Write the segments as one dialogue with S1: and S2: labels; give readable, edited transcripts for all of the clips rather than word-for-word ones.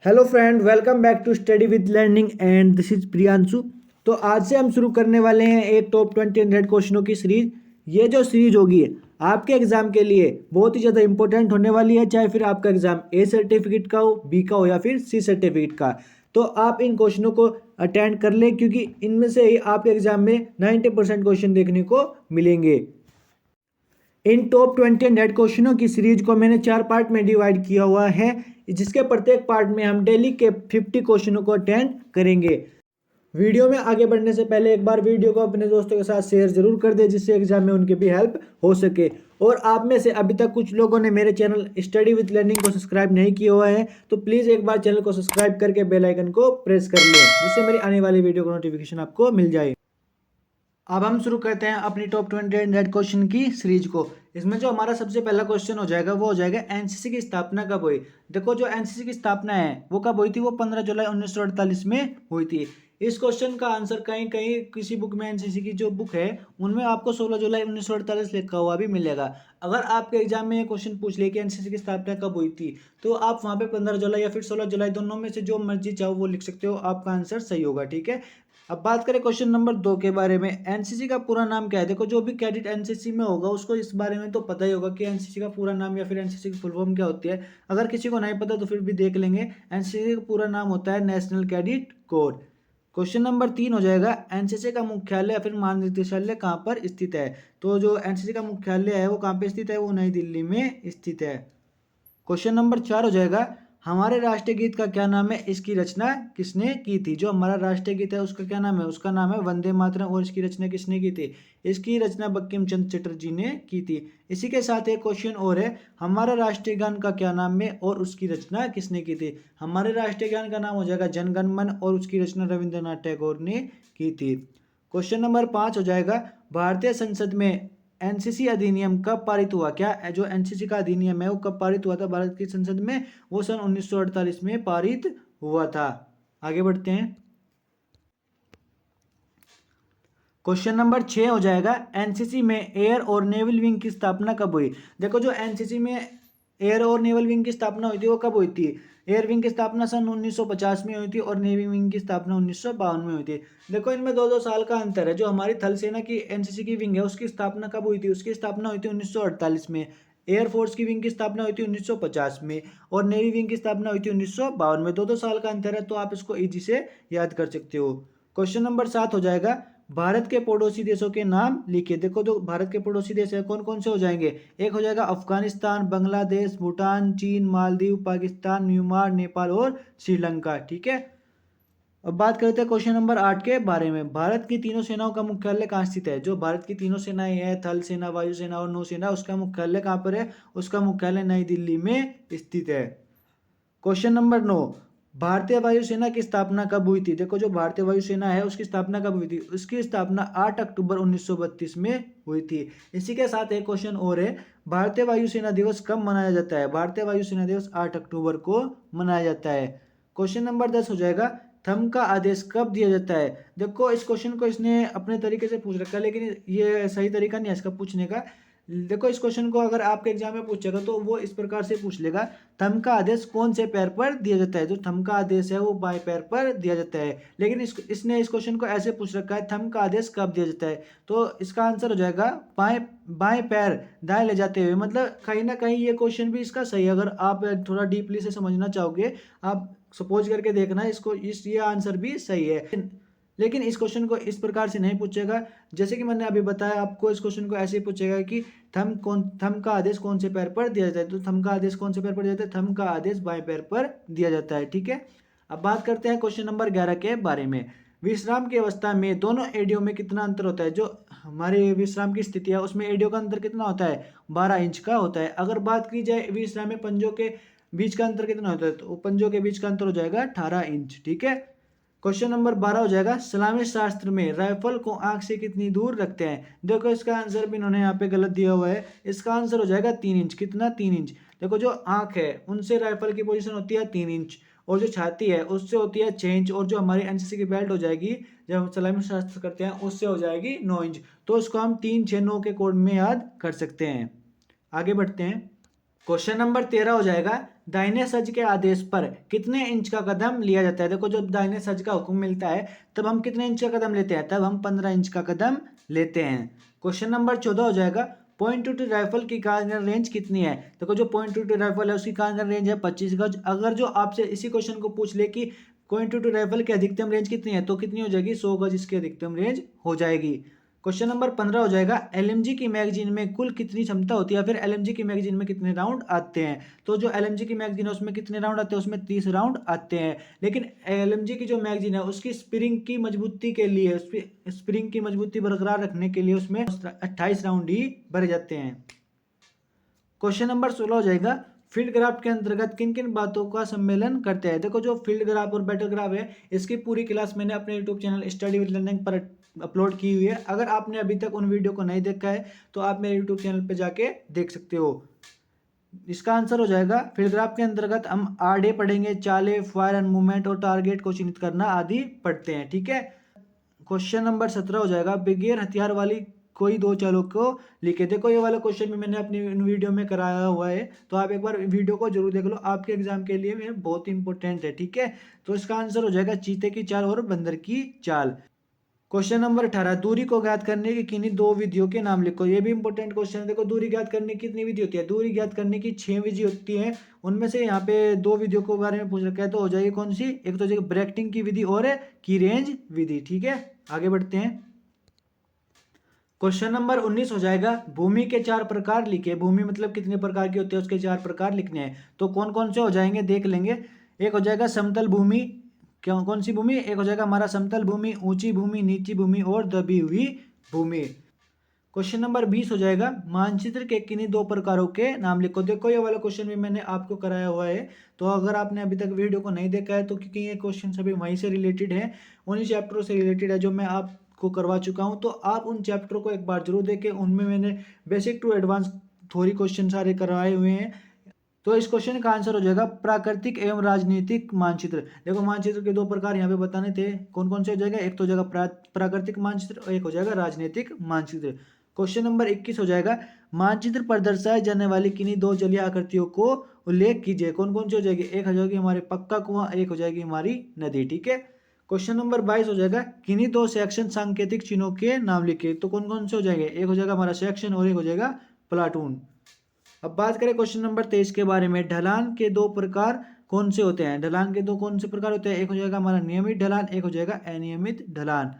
S1: Hello friend, welcome back to study with learning and this is Priyanshu. तो आज से हम शुरू करने वाले हैं एक टॉप 20 100 क्वेश्चनों की सीरीज। ये जो सीरीज होगी आपके एग्जाम के लिए बहुत ही ज़्यादा इंपॉर्टेंट होने वाली है, चाहे फिर आपका एग्जाम ए सर्टिफिकेट का हो, बी का हो या फिर सी सर्टिफिकेट का। तो आप इन क्वेश्चनों को अटेंड कर लें, क्योंकि इनमें से ही आपके एग्जाम में 90% क्वेश्चन देखने को मिलेंगे। इन टॉप 20 100 क्वेश्चनों की सीरीज को मैंने 4 पार्ट में डिवाइड किया हुआ है, जिसके प्रत्येक पार्ट में हम डेली के 50 क्वेश्चनों को अटेंड करेंगे। वीडियो में आगे बढ़ने से पहले एक बार वीडियो को अपने दोस्तों के साथ शेयर जरूर कर दें, जिससे एग्जाम में उनकी भी हेल्प हो सके। और आप में से अभी तक कुछ लोगों ने मेरे चैनल स्टडी विद लर्निंग को सब्सक्राइब नहीं किया हुआ है, तो प्लीज़ एक बार चैनल को सब्सक्राइब करके बेल आइकन को प्रेस कर लें, जिससे मेरी आने वाली वीडियो का नोटिफिकेशन आपको मिल जाए। अब हम शुरू करते हैं अपनी टॉप 20 100 क्वेश्चन की सीरीज को। इसमें जो हमारा सबसे पहला क्वेश्चन हो जाएगा वो हो जाएगा एनसीसी की स्थापना कब हुई। देखो, जो एनसीसी की स्थापना है वो कब हुई थी, वो 15 जुलाई 1948 में हुई थी। इस क्वेश्चन का आंसर कहीं कहीं किसी बुक में, एनसीसी की जो बुक है उनमें आपको 16 जुलाई 1948 लिखा हुआ भी मिलेगा। अगर आपके एग्जाम में ये क्वेश्चन पूछ ले कि एनसीसी की स्थापना कब हुई थी, तो आप वहाँ पे 15 जुलाई या फिर 16 जुलाई दोनों में से जो मर्जी चाहो वो लिख सकते हो, आपका आंसर सही होगा। ठीक है, अब बात करें क्वेश्चन नंबर 2 के बारे में। एनसीसी का पूरा नाम क्या है। देखो, जो भी कैडेट एनसीसी में होगा उसको इस बारे में तो पता ही होगा कि एनसीसी का पूरा नाम या फिर एनसीसी की फुल फॉर्म क्या होती है। अगर किसी को नहीं पता तो फिर भी देख लेंगे। एनसीसी का पूरा नाम होता है national cadet corps. Question number 3 हो जाएगा, एनसीसी का मुख्यालय या फिर महानिदेशालय कहाँ पर स्थित है। तो जो एनसीसी का मुख्यालय है वो कहाँ पे स्थित है, वो नई दिल्ली में स्थित है। क्वेश्चन नंबर 4 हो जाएगा, हमारे राष्ट्रीय गीत का क्या नाम है, इसकी रचना किसने की थी। जो हमारा राष्ट्रीय गीत है उसका क्या नाम है, उसका नाम है वंदे मातरम। और इसकी रचना किसने की थी, इसकी रचना बंकिम चंद्र चटर्जी ने की थी। इसी के साथ एक क्वेश्चन और है, हमारा राष्ट्रीय गान का क्या नाम है और उसकी रचना किसने की थी। हमारे राष्ट्रीय गान का नाम हो जाएगा जन गण मन, और उसकी रचना रविंद्रनाथ टैगोर ने की थी। क्वेश्चन नंबर 5 हो जाएगा, भारतीय संसद में एनसीसी अधिनियम कब पारित हुआ। क्या जो एनसीसी का अधिनियम है वो कब पारित हुआ था भारत की संसद में, वो सन 1948 में पारित हुआ था। आगे बढ़ते हैं। क्वेश्चन नंबर 6 हो जाएगा, एनसीसी में एयर और नेवल विंग की स्थापना कब हुई। देखो, जो एनसीसी में एयर और नेवल विंग की स्थापना हुई थी वो कब हुई थी। एयर विंग की स्थापना सन 1950 में हुई थी और नेवी विंग की स्थापना 1952 में हुई थी। देखो, इनमें दो दो साल का अंतर है। जो हमारी थल सेना की एनसीसी की विंग है उसकी स्थापना कब हुई थी, उसकी स्थापना हुई थी 1948 में। एयरफोर्स की विंग की स्थापना हुई थी 1950 में, और नेवी विंग की स्थापना हुई थी 1952 में। दो दो साल का अंतर है, तो आप इसको इजी से याद कर सकते हो। क्वेश्चन नंबर 7 हो जाएगा, भारत के पड़ोसी देशों के नाम लिखिए। देखो, जो भारत के पड़ोसी देश है कौन कौन से हो जाएंगे। एक हो जाएगा अफगानिस्तान, बांग्लादेश, भूटान, चीन, मालदीव, पाकिस्तान, म्यांमार, नेपाल और श्रीलंका। ठीक है, अब बात करते हैं क्वेश्चन नंबर 8 के बारे में। भारत की तीनों सेनाओं का मुख्यालय कहाँ स्थित है। जो भारत की तीनों सेनाएं हैं, थल सेना, वायुसेना और नौसेना, उसका मुख्यालय कहाँ पर है, उसका मुख्यालय नई दिल्ली में स्थित है। क्वेश्चन नंबर 9, भारतीय वायुसेना की स्थापना कब हुई थी। देखो, जो भारतीय वायुसेना है उसकी स्थापना कब हुई थी, उसकी स्थापना 8 अक्टूबर 1932 में हुई थी। इसी के साथ एक क्वेश्चन और है, भारतीय वायुसेना दिवस कब मनाया जाता है। भारतीय वायुसेना दिवस 8 अक्टूबर को मनाया जाता है। क्वेश्चन नंबर 10 हो जाएगा, थंब का आदेश कब दिया जाता है। देखो, इस क्वेश्चन को इसने अपने तरीके से पूछ रखा है, लेकिन ये सही तरीका नहीं है इसका पूछने का। देखो, इस क्वेश्चन को अगर आपके एग्जाम में पूछेगा तो वो इस प्रकार से पूछ लेगा, थंब का आदेश कौन से पैर पर दिया जाता है। जो थंब का आदेश है वो बाएं पैर पर दिया जाता है, लेकिन इसने इस क्वेश्चन को ऐसे पूछ रखा है, थंब का आदेश कब दिया जाता है। तो इसका आंसर हो जाएगा बाएं बाएं पैर दाएं ले जाते हुए। मतलब कहीं ना कहीं ये क्वेश्चन भी इसका सही है। अगर आप थोड़ा डीपली से समझना चाहोगे, आप सपोज करके देखना, इसको ये आंसर भी सही है। लेकिन इस क्वेश्चन को इस प्रकार से नहीं पूछेगा। जैसे कि मैंने अभी बताया आपको, इस क्वेश्चन को ऐसे ही पूछेगा कि थंब का आदेश कौन से पैर पर दिया जाता है। तो थंब का आदेश कौन से पैर पर दिया जाता है, थंब का आदेश बाएं पैर पर दिया जाता है। ठीक है, अब बात करते हैं क्वेश्चन नंबर 11 के बारे में। विश्राम की अवस्था में दोनों एडियो में कितना अंतर होता है। जो हमारे विश्राम की स्थिति है उसमें एडियो का अंतर कितना होता है, 12 इंच का होता है। अगर बात की जाए विश्राम में पंजों के बीच का अंतर कितना होता है, तो पंजों के बीच का अंतर हो जाएगा 18 इंच। ठीक है, क्वेश्चन नंबर 12 हो जाएगा, सलामी शास्त्र में राइफल को आंख से कितनी दूर रखते हैं। देखो, इसका आंसर भी इन्होंने यहाँ पे गलत दिया हुआ है। इसका आंसर हो जाएगा 3 इंच। कितना, 3 इंच। देखो, जो आंख है उनसे राइफल की पोजीशन होती है 3 इंच, और जो छाती है उससे होती है 6 इंच, और जो हमारी एनसीसी की बेल्ट हो जाएगी जब हम सलामी शास्त्र करते हैं उससे हो जाएगी 9 इंच। तो इसको हम 3 6 9 के कोड में याद कर सकते हैं। आगे बढ़ते हैं। क्वेश्चन नंबर 13 हो जाएगा, दाहिने सज्ज के आदेश पर कितने इंच का कदम लिया जाता है। देखो जब दाहिने सज्ज का हुक्म मिलता है तब हम कितने इंच का कदम लेते हैं, तब हम 15 इंच का कदम लेते हैं। क्वेश्चन नंबर 14 हो जाएगा, पॉइंट टू राइफल की कारगर रेंज कितनी है। देखो जो पॉइंट टू राइफल है उसकी कारगर रेंज है 25 गज। अगर जो आपसे इसी क्वेश्चन को पूछ ले कि पॉइंट टू राइफल की अधिकतम रेंज कितनी है, तो कितनी हो जाएगी, 100 गज इसकी अधिकतम रेंज हो जाएगी। क्वेश्चन नंबर 15 हो जाएगा, एलएमजी की मैगजीन में कुल कितनी क्षमता होती है, फिर एलएमजी की मैगजीन में कितने राउंड आते हैं। तो जो एलएमजी की मैगजीन है उसमें कितने राउंड आते हैं, उसमें 30 राउंड आते हैं। लेकिन एलएमजी की जो मैगजीन है उसकी स्प्रिंग की मजबूती के लिए, स्प्रिंग की मजबूती बरकरार रखने के लिए उसमें 28 राउंड ही भरे जाते हैं। क्वेश्चन नंबर 16 हो जाएगा, फील्ड ग्राफ के अंतर्गत किन किन बातों का सम्मेलन करते हैं। देखो जो फील्ड ग्राफ और बैटल ग्राफ है इसकी पूरी क्लास मैंने अपने YouTube channel study with learning पर अपलोड की हुई है। अगर आपने अभी तक उन वीडियो को नहीं देखा है तो आप मेरे यूट्यूब चैनल पर जाके देख सकते हो। इसका आंसर हो जाएगा, फील्ड ग्राफ के अंतर्गत हम आड़े पढ़ेंगे, चाले, फायर एंड मूवमेंट और टारगेट को चिन्हित करना आदि पढ़ते हैं। ठीक है। क्वेश्चन नंबर 17 हो जाएगा, बिगेर हथियार वाली कोई दो चालों को लिखे। देखो ये वाला क्वेश्चन भी मैंने अपनी वीडियो में कराया हुआ है, तो आप एक बार वीडियो को जरूर देख लो, आपके एग्जाम के लिए में बहुत इंपॉर्टेंट है। ठीक है। तो इसका आंसर हो जाएगा चीते की चाल और बंदर की चाल। क्वेश्चन नंबर 18, दूरी को ज्ञात करने की किन्हीं दो विधियों के नाम लिखो। ये भी इंपॉर्टेंट क्वेश्चन है। देखो दूरी ज्ञात करने की कितनी विधि होती है, दूरी ज्ञात करने की 6 विधि होती है। उनमें से यहाँ पे दो विधियों के बारे में पूछ रखा है, तो हो जाएगी कौन सी, एक तो हो जाएगी ब्रैकेटिंग की विधि और की रेंज विधि। ठीक है, आगे बढ़ते हैं। क्वेश्चन नंबर 19 हो जाएगा, भूमि के 4 प्रकार लिखे। भूमि मतलब कितने प्रकार की होती है, उसके 4 प्रकार लिखने हैं। तो कौन कौन से हो जाएंगे देख लेंगे। एक हो जाएगा समतल भूमि, क्यों कौन सी भूमि, एक हो जाएगा हमारा समतल भूमि, ऊंची भूमि, नीची भूमि और दबी हुई भूमि। क्वेश्चन नंबर 20 हो जाएगा, मानचित्र के किन्हीं दो प्रकारों के नाम लिखो। देखो ये वाला क्वेश्चन भी मैंने आपको कराया हुआ है, तो अगर आपने अभी तक वीडियो को नहीं देखा है तो क्योंकि ये क्वेश्चन सभी वहीं से रिलेटेड है, उन्हीं चैप्टरों से रिलेटेड है जो मैं आपको करवा चुका हूँ, तो आप उन चैप्टरों को एक बार जरूर देखें। उनमें मैंने बेसिक टू एडवांस थोड़ी क्वेश्चन सारे करवाए हुए हैं। तो इस क्वेश्चन का आंसर हो जाएगा प्राकृतिक एवं राजनीतिक मानचित्र। देखो मानचित्र के दो प्रकार यहाँ पे बताने थे, कौन कौन से हो जाएगा, एक तो हो जाएगा प्राकृतिक मानचित्र और एक हो जाएगा राजनीतिक मानचित्र। क्वेश्चन नंबर 21 हो जाएगा, मानचित्र पर दर्शाए जाने वाली किन्हीं दो जलीय आकृतियों को उल्लेख कीजिए। कौन कौन सी हो जाएगी, एक हो जाएगी हमारी पक्का कुआं, एक हो जाएगी हमारी नदी। ठीक है। क्वेश्चन नंबर 22 हो जाएगा, किन्हीं दो सेक्शन सांकेतिक चिन्हों के नाम लिखे। तो कौन कौन से हो जाएंगे, एक हो जाएगा हमारा सेक्शन और एक हो जाएगा प्लाटून। अब बात करें क्वेश्चन नंबर 23 के बारे में, ढलान के दो प्रकार कौन से होते हैं। ढलान के दो कौन से प्रकार होते हैं, एक हो जाएगा हमारा नियमित ढलान, एक हो जाएगा अनियमित ढलान।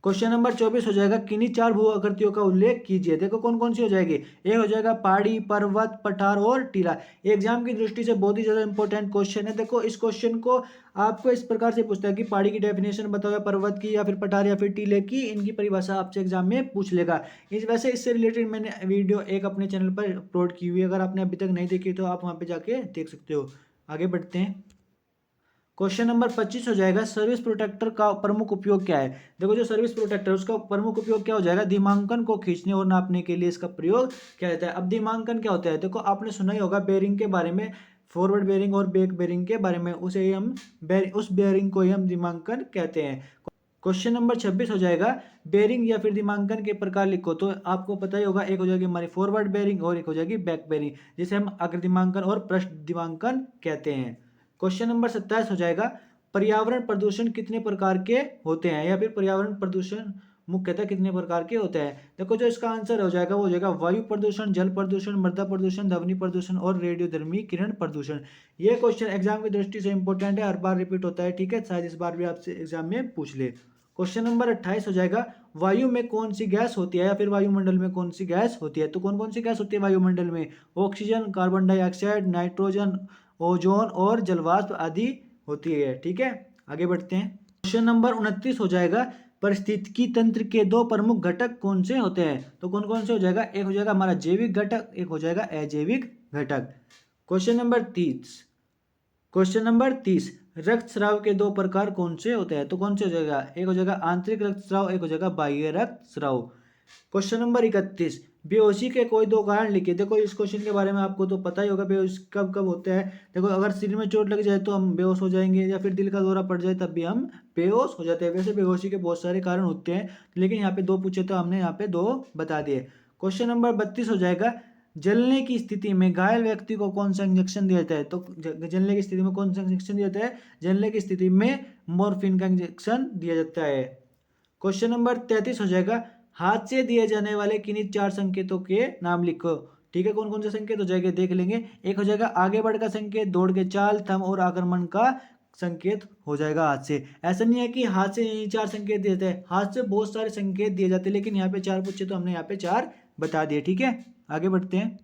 S1: क्वेश्चन नंबर 24 हो जाएगा, किन्हीं 4 भू आकृतियों का उल्लेख कीजिए। देखो कौन कौन सी हो जाएगी, एक हो जाएगा पहाड़ी, पर्वत, पठार और टीला। एग्जाम की दृष्टि से बहुत ही ज्यादा इंपॉर्टेंट क्वेश्चन है। देखो इस क्वेश्चन को आपको इस प्रकार से पूछता है कि पहाड़ी की डेफिनेशन बताओ, या पर्वत की, या फिर पठार, या फिर टीले की, इनकी परिभाषा आपसे एग्जाम में पूछ लेगा। इस वैसे इससे रिलेटेड मैंने वीडियो एक अपने चैनल पर अपलोड की हुई है, अगर आपने अभी तक नहीं देखी तो आप वहाँ पे जाके देख सकते हो। आगे बढ़ते हैं। क्वेश्चन नंबर 25 हो जाएगा, सर्विस प्रोटेक्टर का प्रमुख उपयोग क्या है। देखो जो सर्विस प्रोटेक्टर उसका प्रमुख उपयोग क्या हो जाएगा, दिमांकन को खींचने और नापने के लिए इसका प्रयोग क्या रहता है। अब दिमांकन क्या होता है, देखो आपने सुना ही होगा बेरिंग के बारे में, फॉरवर्ड बेरिंग और बैक बेरिंग के बारे में, उसे ही हम उस बेरिंग को ही हम दिमांकन कहते हैं। क्वेश्चन नंबर 26 हो जाएगा, बेरिंग या फिर दिमांकन के प्रकार लिखो। तो आपको पता ही होगा, एक हो जाएगी हमारी फॉरवर्ड बेरिंग और एक हो जाएगी बैक बेरिंग, जिसे हम अग्र दिमांकन और पृष्ठ दिमांकन कहते हैं। क्वेश्चन नंबर 27 हो जाएगा, पर्यावरण प्रदूषण कितने प्रकार के होते हैं, या फिर पर्यावरण प्रदूषण मुख्यतः कितने प्रकार के होते हैं। देखो जो इसका आंसर हो जाएगा वो हो जाएगा वायु प्रदूषण, जल प्रदूषण, मृदा प्रदूषण, ध्वनि प्रदूषण और रेडियोधर्मी किरण प्रदूषण। ये क्वेश्चन एग्जाम की दृष्टि से इंपॉर्टेंट है, हर बार रिपीट होता है। ठीक है, शायद इस बार भी आपसे एग्जाम में पूछ ले। क्वेश्चन नंबर 28 हो जाएगा, वायु में कौन सी गैस होती है, या फिर वायुमंडल में कौन सी गैस होती है। तो कौन कौन सी गैस होती है वायुमंडल में, oxygen, carbon dioxide, nitrogen, ozone और जलवाष्प आदि होती है। ठीक है, आगे बढ़ते हैं। क्वेश्चन नंबर 29 हो जाएगा, परिस्थितिकी तंत्र के दो प्रमुख घटक कौन से होते हैं। तो कौन कौन से हो जाएगा, एक हो जाएगा हमारा जैविक घटक, एक हो जाएगा अजैविक घटक। क्वेश्चन नंबर 30, रक्तस्राव के दो प्रकार कौन से होते हैं। तो कौन से हो जाएगा, एक हो जाएगा आंतरिक रक्तस्राव, एक हो जाएगा बाह्य रक्तस्राव। क्वेश्चन नंबर 31, बेहोशी के कोई दो कारण लिखिए। देखो इस क्वेश्चन के बारे में आपको तो पता ही होगा, बेहोश कब कब होता है। देखो अगर सिर में चोट लग जाए तो हम बेहोश हो जाएंगे, या फिर दिल का दौरा पड़ जाए तब भी हम बेहोश हो जाते हैं। वैसे बेहोशी के बहुत सारे कारण होते हैं, लेकिन यहाँ पे दो पूछे तो हमने यहाँ पे दो बता दिए। क्वेश्चन नंबर 32 हो जाएगा, जलने की स्थिति में घायल व्यक्ति को कौन सा इंजेक्शन दिया जाता है? तो जलने की स्थिति में कौन सा इंजेक्शन दिया जाता है? जलने की स्थिति में मॉर्फिन का इंजेक्शन दिया जाता है। क्वेश्चन नंबर 33 हो जाएगा, हाथ से दिए जाने वाले किन्हीं 4 संकेतों के नाम लिखो। ठीक है, कौन कौन से संकेत हो जाएंगे देख लेंगे। एक हो जाएगा आगे बढ़ का संकेत, दौड़ के चाल, थम और आक्रमण का संकेत हो जाएगा हाथ से। ऐसा नहीं है कि हाथ से यही 4 संकेत दिए जाते हैं, हाथ से बहुत सारे संकेत दिए जाते हैं, लेकिन यहाँ पे 4 पूछे तो हमने यहाँ पे 4 बता दिए। ठीक है, आगे बढ़ते हैं।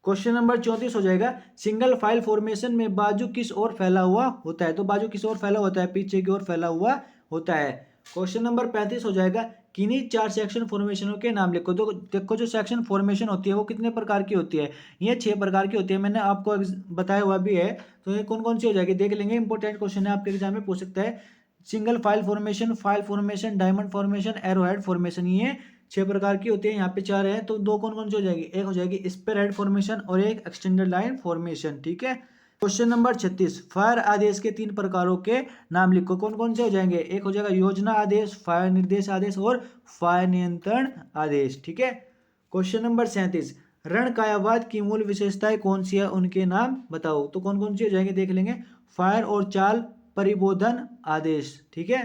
S1: क्वेश्चन नंबर 34 हो जाएगा, सिंगल फाइल फॉर्मेशन में बाजू किस ओर फैला हुआ होता है? तो बाजू किस ओर फैला होता है? पीछे की ओर फैला हुआ होता है। क्वेश्चन नंबर 35 हो जाएगा, किन्हीं 4 सेक्शन फॉर्मेशनों के नाम लिखो। तो देखो जो सेक्शन फॉर्मेशन होती है वो कितने प्रकार की होती है? ये 6 प्रकार की होती है, मैंने आपको बताया हुआ भी है। तो ये कौन कौन सी हो जाएगी देख लेंगे, इंपॉर्टेंट क्वेश्चन है, आपके एग्जाम में पूछ सकता है। Single file formation, diamond formation, arrowhead formation, ये 6 प्रकार की होती है। यहाँ पे 4 है, तो 2 कौन कौन सी हो जाएगी? एक हो जाएगी स्पेयर हेड फॉर्मेशन और एक एक्सटेंडेड लाइन फॉर्मेशन। ठीक है, क्वेश्चन नंबर 36, फायर आदेश के 3 प्रकारों के नाम लिखो। कौन कौन से हो जाएंगे? एक हो जाएगा योजना आदेश, फायर निर्देश आदेश और फायर नियंत्रण आदेश। ठीक है, क्वेश्चन नंबर 37, रणकायावाद की मूल विशेषताएं कौन सी है, उनके नाम बताओ। तो कौन कौन सी हो जाएंगे देख लेंगे। फायर और चाल परिबोधन आदेश। ठीक है,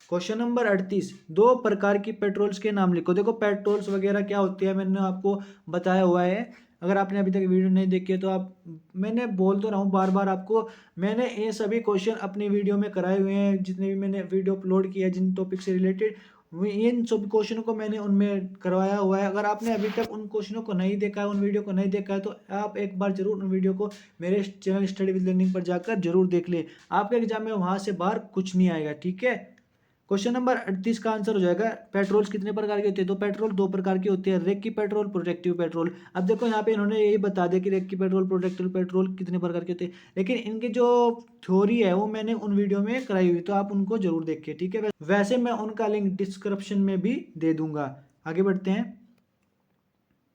S1: क्वेश्चन नंबर 38, 2 प्रकार की पेट्रोल्स के नाम लिखो। देखो पेट्रोल्स वगैरह क्या होती है मैंने आपको बताया हुआ है, अगर आपने अभी तक वीडियो नहीं देखी है तो आप, मैंने बोल तो रहा हूँ बार बार आपको, मैंने ये सभी क्वेश्चन अपनी वीडियो में कराए हुए हैं, जितने भी मैंने वीडियो अपलोड किया है जिन टॉपिक से रिलेटेड, इन सब क्वेश्चनों को मैंने उनमें करवाया हुआ है। अगर आपने अभी तक उन क्वेश्चनों को नहीं देखा है, उन वीडियो को नहीं देखा है, तो आप एक बार जरूर उन वीडियो को मेरे चैनल स्टडी विद लर्निंग पर जाकर जरूर देख ले, आपके एग्जाम में वहां से बाहर कुछ नहीं आएगा। ठीक है, क्वेश्चन नंबर 38 का आंसर हो जाएगा, पेट्रोल्स कितने प्रकार के होते हैं? तो पेट्रोल 2 प्रकार की होती है, रेक्की पेट्रोल, प्रोटेक्टिव पेट्रोल। अब देखो यहाँ पे इन्होंने यही बता दिया कि रेक्की पेट्रोल, प्रोटेक्टिव पेट्रोल कितने प्रकार के होते हैं, लेकिन इनकी जो थ्योरी है वो मैंने उन वीडियो में कराई हुई, तो आप उनको जरूर देखिए। ठीक है, वैसे मैं उनका लिंक डिस्क्रिप्शन में भी दे दूंगा। आगे बढ़ते हैं।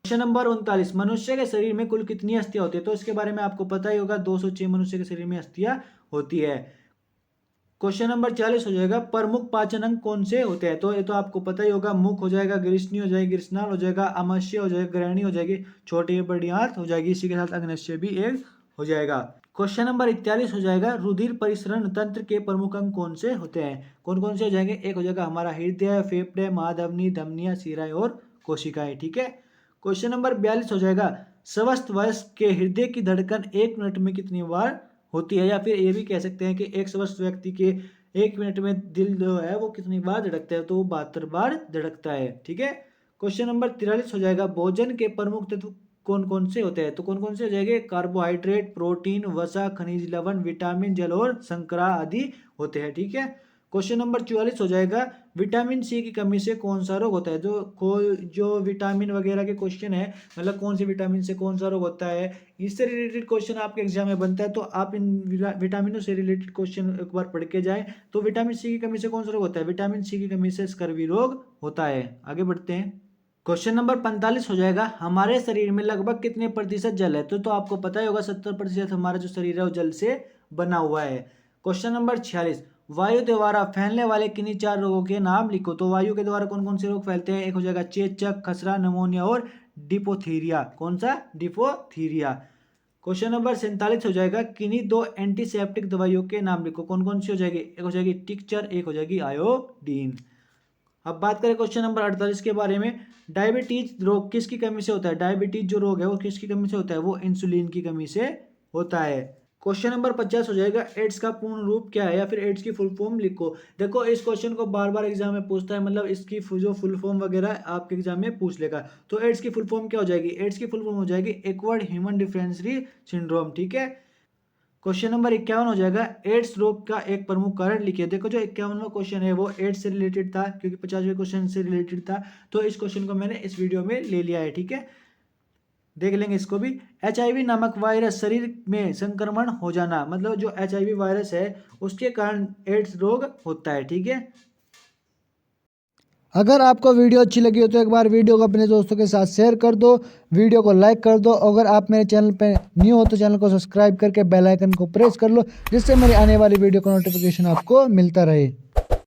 S1: क्वेश्चन नंबर 39, मनुष्य के शरीर में कुल कितनी अस्थियां होती है? तो इसके बारे में आपको पता ही होगा, 206 मनुष्य के शरीर में अस्थियां होती है। क्वेश्चन नंबर 40 हो जाएगा, प्रमुख पाचन अंग कौन से होते हैं? तो ये तो आपको पता ही होगा, मुख हो जाएगा, ग्रीष्णी हो जाएगी, ग्रीष्णाल हो जाएगा, आमाशय हो जाएगा, ग्रहणी हो जाएगी, छोटी बड़ी आंत हो जाएगी, इसी के साथ अग्न्याशय भी एक हो जाएगा। क्वेश्चन नंबर 41 हो जाएगा, रुधिर परिसरण तंत्र के प्रमुख अंग कौन से होते हैं? कौन कौन से हो जाएंगे? एक हो जाएगा हमारा हृदय, फेफड़े, महाधमनी, धमनियां, शिराएं और कोशिकाएं। ठीक है, क्वेश्चन नंबर 42 हो जाएगा, स्वस्थ वयस्क के हृदय की धड़कन 1 मिनट में कितनी बार होती है? या फिर ये भी कह सकते हैं कि एक स्वस्थ व्यक्ति के 1 मिनट में दिल जो है वो कितनी बार धड़कता है? तो वो 72 बार धड़कता है। ठीक है, क्वेश्चन नंबर 43 हो जाएगा, भोजन के प्रमुख तत्व कौन कौन से होते हैं? तो कौन कौन से हो जाएंगे? कार्बोहाइड्रेट, प्रोटीन, वसा, खनिज लवण, विटामिन, जल और शर्करा आदि होते हैं। ठीक है, क्वेश्चन नंबर 44 हो जाएगा, विटामिन सी की कमी से कौन सा रोग होता है? जो विटामिन वगैरह के क्वेश्चन है, मतलब कौन सी विटामिन से कौन सा रोग होता है, इससे रिलेटेड क्वेश्चन आपके एग्जाम में बनता है, तो आप इन विटामिनों से रिलेटेड क्वेश्चन एक बार पढ़ के जाएं। तो विटामिन सी की कमी से कौन सा रोग होता है? विटामिन सी की कमी से स्कर्वी रोग होता है। आगे बढ़ते हैं। क्वेश्चन नंबर 45 हो जाएगा, हमारे शरीर में लगभग कितने प्रतिशत जल है? तो आपको पता ही होगा 70% हमारा जो शरीर है वो जल से बना हुआ है। क्वेश्चन नंबर 46, वायु द्वारा फैलने वाले किन्हीं 4 रोगों के नाम लिखो। तो वायु के द्वारा कौन कौन से रोग फैलते हैं? एक हो जाएगा चेचक, खसरा, निमोनिया और डिपोथीरिया। कौन सा? डिपोथीरिया। क्वेश्चन नंबर 47 हो जाएगा, किन्हीं 2 एंटीसेप्टिक दवाइयों के नाम लिखो। कौन कौन सी हो जाएगी? एक हो जाएगी टिक्चर, एक हो जाएगी आयोडीन। अब बात करें क्वेश्चन नंबर 48 के बारे में, डायबिटीज रोग किसकी कमी से होता है? डायबिटीज जो रोग है वो किसकी कमी से होता है? वो इंसुलिन की कमी से होता है। क्वेश्चन नंबर 50 हो जाएगा, एड्स का पूर्ण रूप क्या है? या फिर एड्स की फुल फॉर्म लिखो। देखो इस क्वेश्चन को बार बार एग्जाम में पूछता है, मतलब इसकी जो फुल फॉर्म वगैरह आपके एग्जाम में पूछ लेगा। तो एड्स की फुल फॉर्म क्या हो जाएगी? एड्स की फुल फॉर्म हो जाएगी एक्वायर्ड ह्यूमन डिफरेंशियरी सिंड्रोम। ठीक है, क्वेश्चन नंबर 51 हो जाएगा, एड्स रोग का एक प्रमुख कारण लिखिए। देखो जो 51वां क्वेश्चन है वो एड्स से रिलेटेड था, क्योंकि 50वें क्वेश्चन से रिलेटेड था, तो इस क्वेश्चन को मैंने इस वीडियो में ले लिया है। ठीक है, देख लेंगे इसको भी। HIV नामक वायरस शरीर में संक्रमण हो जाना, मतलब जो HIV वायरस है उसके कारण एड्स रोग होता है। ठीक है, अगर आपको वीडियो अच्छी लगी हो तो एक बार वीडियो को अपने दोस्तों के साथ शेयर कर दो, वीडियो को लाइक कर दो। अगर आप मेरे चैनल पे न्यू हो तो चैनल को सब्सक्राइब करके बेल आइकन को प्रेस कर लो, जिससे मेरी आने वाली वीडियो का नोटिफिकेशन आपको मिलता रहे।